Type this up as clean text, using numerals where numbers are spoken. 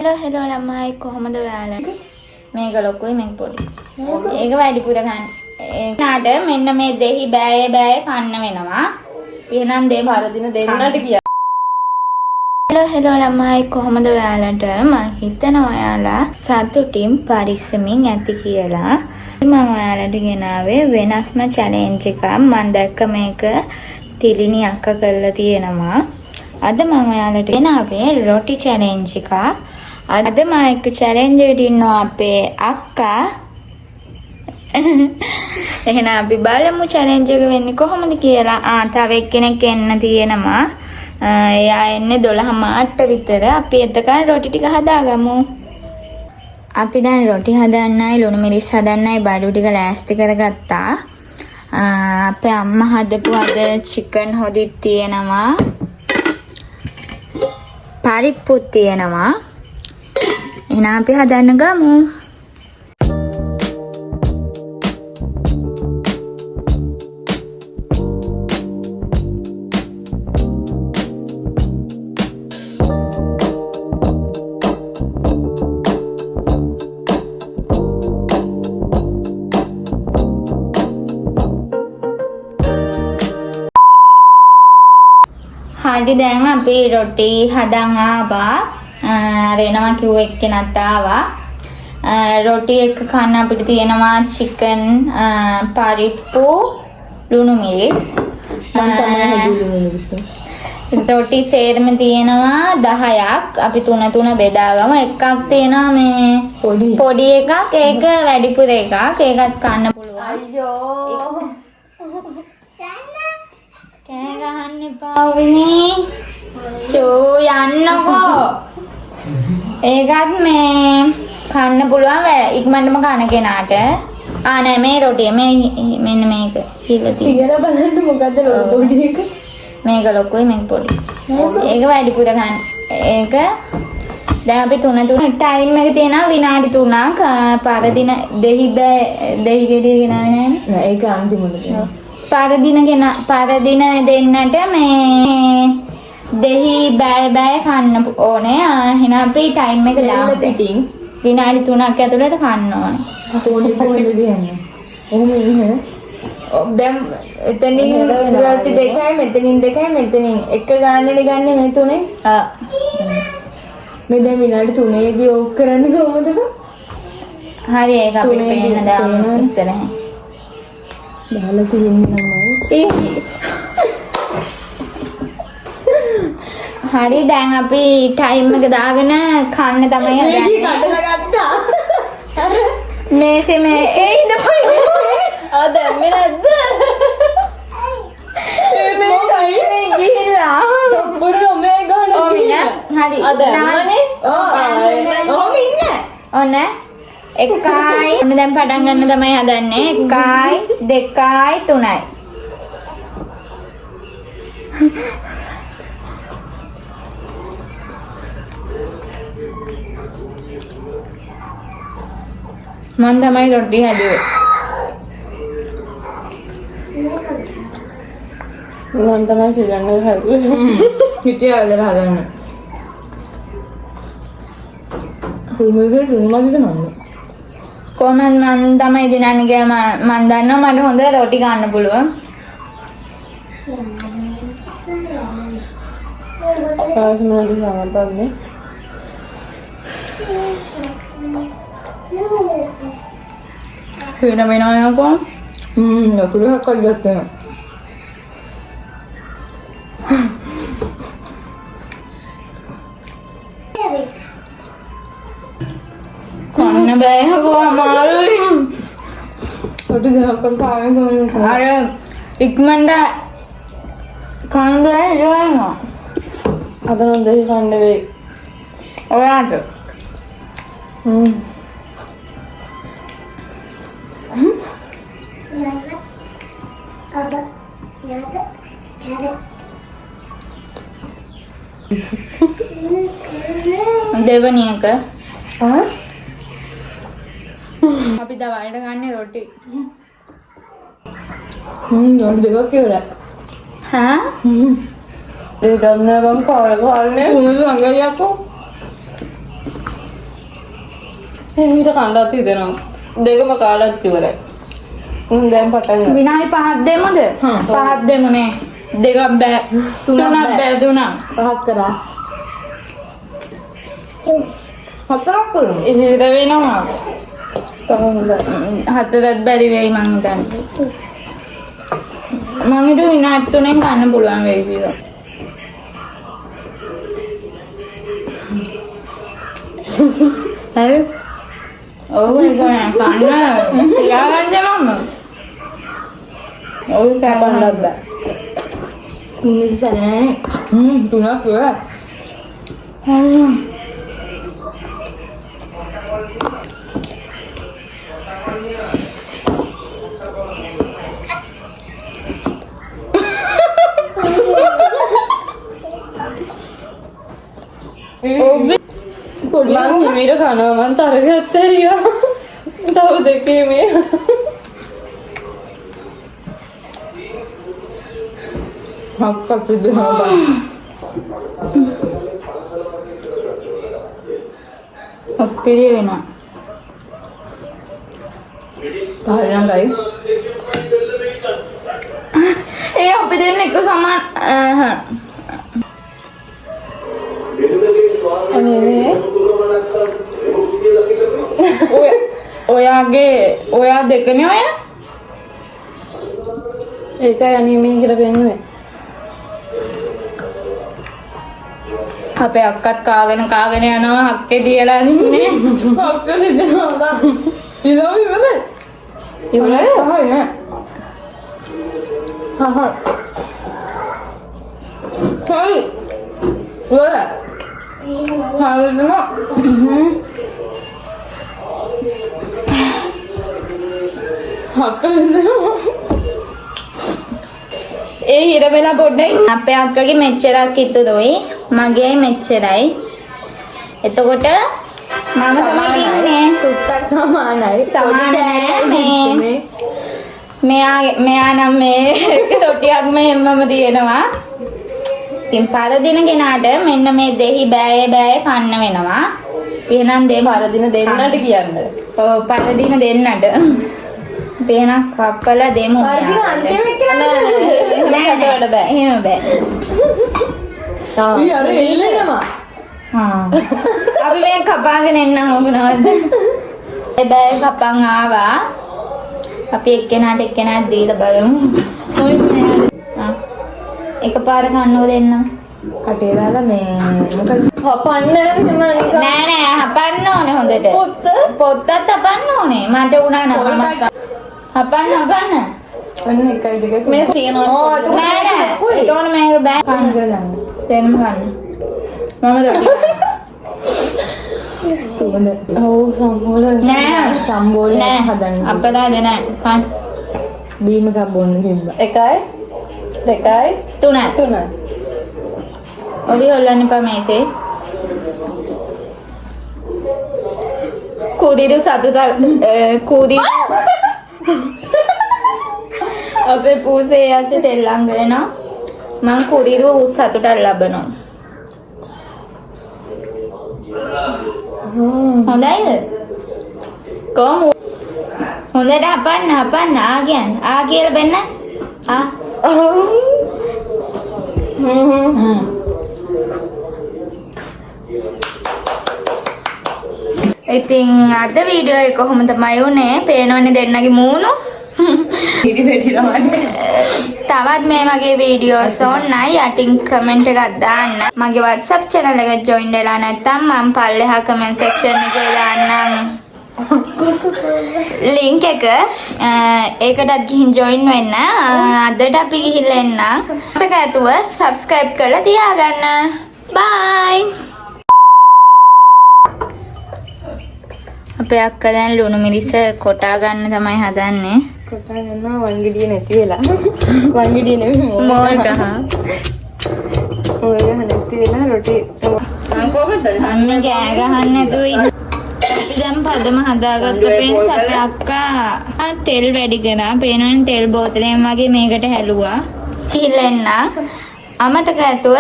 hello ළමයි කොහමද ඔයාලා? මේක ලොකුයි මේක පොඩි. ඒක වැඩිපුර ගන්න. ඒකට මෙන්න මේ දෙහි බෑය කන්න වෙනවා. එහෙනම් දෙම පරදින දෙන්නට කියා. hello ළමයි කොහමද ඔයාලට? මම හිතනවා ඔයාලා සතුටින් පරිස්සමින් ඇති කියලා. මම ඔයාලට ගෙනාවේ වෙනස්ම චැලෙන්ජ් එකක්. මම දැක්ක මේක තිලිනි අක්කා කරලා තියෙනවා. අද මම ඔයාලට ගෙනාවේ රොටි චැලෙන්ජ් එකක්. අද මම එක්ක චැලෙන්ජ් එකට ඉන්නවා අපේ අක්කා. එහෙනම් අපි බලමු චැලෙන්ජ් එක වෙන්නේ කොහොමද කියලා. තව එක්කෙනෙක් එන්න තියෙනවා. එයා එන්නේ 12 මාට විතර. අපි එතකන් රොටි ටික හදාගමු. අපි දැන් රොටි හදන්නයි ලුණු මිරිස් හදන්නයි බඩු ටික ලෑස්ති කරගත්තා. අපේ අම්මා හදපු අද චිකන් හොදිත් තියෙනවා. පරිප්පුත් තියෙනවා. එහෙනම් අපි හදන්න ගමු. හරි දැන් අපි රොටි හදන් ආවා. රේනවා කිව්ව එක්කෙනත් ආවා. රොටි එක කන්න අපිට තියෙනවා චිකන්, පරිප්පු, ලුණු මිරිස්. රොටි සේරම තියෙනවා 10ක්. අපි තුන බෙදාගමු. එකක් තියෙනවා මේ පොඩි එකක්. ඒක වැඩිපුර එකක්. ඒකත් කන්න පුළුවන්. අයියෝ. කෑ ගහන්න එපා විනී. ෂෝ යන්නකෝ. ඒකත් මේ කන්න පුළුවන් ඉක්මනටම කන කෙනාට. නෑ මේ රොටිය මෙන්න මේක කියලා තියෙනවා. කියලා බලන්න මොකද්ද පොඩි එක? මේක ලොකුයි මේක පොඩි. ඒක වැඩිපුර ගන්න. ඒක දැන් අපි තුන ටයිම් එක තියෙනවා විනාඩි 3ක්. පරදින දෙහි ගෙඩිය ගෙනාවේ නෑනේ. නෑ ඒක අන්තිමට දෙනවා. පරදින දෙන්නට මේ දෙහි බෑ කන්න ඕනේ. එහෙනම් අපි ටයිම් එක දාමු. පිටින් විනාඩි 3ක් ඇතුළත කන්න ඕනේ. පොඩි දෙන්නේ. ඔහොම ඉන්නේ. දැන් එතනින් රොටි දෙකයි මෙතනින් එක ගානනේ ගන්න මේ තුනේ. මේ දැන් විනාඩි 3ේදී ඕෆ් කරන්න කොහොමද? හරි ඒක අපි පේන්න දාමු ඉස්සරහින්. දාලා තියෙන්නේ හරි දැන් අපි ටයිම් එක දාගෙන කන්න තමයි හදන්නේ. කඩලා ගත්තා. මේසෙ මේ ඉඳපොයි. දැම්මේ නැද්ද? මේ ගිහිල්ලා. පුරු මේ ගහන. හරි. දැම්මනේ. ඔහොම ඉන්න. ඔන්න 1යි. ඔන්න දැන් පටන් ගන්න තමයි හදන්නේ. 1යි 2යි 3යි. මම තමයි රොටි හැදුවේ. මම තමයි සිරන්න හැදුවේ. හිටියද හදන්න. රුමල්ගේ නන්නේ. කොහොමද මම තමයි දිනන්නේ කියලා මම දන්නවා. මට හොඳ රොටි ගන්න පුළුවන්. පාස්මනද සමතන්නේ. හේන වෙනවයකෝ. නතුරු හක්කක් ගත්තා. කන්න බෑ හකෝ අමාරුයි. රොටි දෙකක් කාගෙන ගමන් අර ඉක්මනට කන්න බෑ යනවා. අද නම් දෙහි කන්න වෙයි. ඔයාට දෙවනි එක අපි දවල්ට ගන්න රොටි. රොටි දෙකක් ඉවරයි. හා ඒ දන්නේ බං කාලේ කාලේ උණු සංගලියක්කෝ මීට කණ්ඩාත් හිතෙනවා. දෙකම කාලක් ඉවරයි. දැන් පටන් ගන්න. විනාඩි 5ක් දෙමුද? 5ක් දෙමුනේ. දෙකක් බෑ. තුනක් බෑ දුනා. 5ක් කරා. හතරක් කරමු. ඉහිර වෙනවා. කොහොමද? හතරක් බැරි වෙයි මං හිතන්නේ. මං හිතුවා විනාඩි 3ෙන් ගන්න පුළුවන් වෙයි කියලා. හරි. ඔව් ඒක කන්න තියාගන්න මම. ඔව් කවන්න බෑ. මිසනේ. තුනක් වෙලා. පොඩි හිමීට කනවා මං තරගත් ඇරියා. තව දෙකේ මේ. හක්කක් දෙනවා බා. අපිරිය වෙනවා. කාලයන් ගයි. ඒ අපි දෙන්න එක සමාන අනේ ඔයා දෙකනේ ඔය ඒකයි අනිමේ කියලා පෙන්නුවේ. අපේ අක්කත් කාගෙන යනවා හක්කේ තියලා ඉන්නේ. හක්කල දෙනවා. ඉලෝ ඉවරයි. ඉවරයි. හයි නෑ. හයි. ඉවරයි. හක්කල දෙනවා. ඒ හිර වෙලා පොඩ්ඩයි අපේ අක්කගේ මෙච්චරක් ඉතුරුයි මගේ මෙච්චරයි එතකොට මම තමයි ඉන්නේ තුට්ටක් සමානයි. සමාන නෑ මෙයා නම් මේ තොටියක් මෙහෙමම තියෙනවා ඉතින් පරදින කෙනාට මෙන්න මේ දෙහි බෑය කන්න වෙනවා එහෙනම් දෙන්න පරදින දෙන්නට කියන්න. ඔව් පරදින දෙන්නට පේනක් කප්පලා දෙමු. පරදින අන්තිම එක්කනට නෑ බෑ. එහෙම බෑ. ඊ අර එල්ලෙනවා. අපි මේ කපාගෙන එන්නම් ඕකනවද? ඒ බෑ කපන් ආවා. අපි එක්කෙනාට දීලා බලමු. එකපාර කන්නෝ දෙන්නම්. කටේ දාලා මේ මොකද හපන්න එහෙම නෑ හපන්න ඕනේ හොඳට. පොත්තත් හපන්න ඕනේ. මට උනා නම හපන්න. අන්න එකයි දෙක මේ තියෙනවා. නෑ ඒතෝන මේක බෑ කන්න කරගන්න. සෙන්ම කන්න. මම දොටි. සුවඳ. ඔව් සම්බෝල. නෑ සම්බෝල හදන්න. අපදාද නෑ. කන්න. බීම එකක් බොන්න තිබ්බා. 1යි 2යි 3යි. ඔලි හොල්ලන්න එපා මේසේ. කූදිරු සතුට අපේ පූසේ ඇස්සේ සෙල්ලම් කරනවා. මං කුරිරු සතුටක් ලබනවා. හොඳයිද? කොහොම හොඳට හපන්න ආ කියලා බෙන්න. ඉතින් අද වීඩියෝ එක කොහොම තමයි උනේ පේනවනේ දෙන්නගේ මූණු තවත් මේ මගේ වීඩියෝස් ඕනයි යටින් කමෙන්ට් එකක් දාන්න මගේ WhatsApp channel එකට join වෙලා නැත්නම් මම පල්ලෙහා comment section එකේ දාන්නම් link එක ඒකටත් ගිහින් join වෙන්න අදට අපි ගිහිල්ලා එන්න මතක ඇතුව subscribe කරලා තියාගන්න bye අපේ අක්කා දැන් ලුණු මිරිස කොටා ගන්න තමයි හදන්නේ. කොටා ගන්නවා වංගිඩිය නැති වෙලා. වංගිඩිය නෙමෙයි මෝල් ගහ. ඔය ගහ නැති වෙලා රොටි කොහොමද? අන්න ගෑ ගහන්න නැතුව ඉන්න. අපි දැන් පදම හදාගත්ත පෙන්ස් අපේ අක්කා තෙල් වැඩි කරා. පේනවනේ තෙල් බෝතලෙන් වගේ මේකට හැලුවා. කිහිල්ලෙන්න. අමතක ඇතුව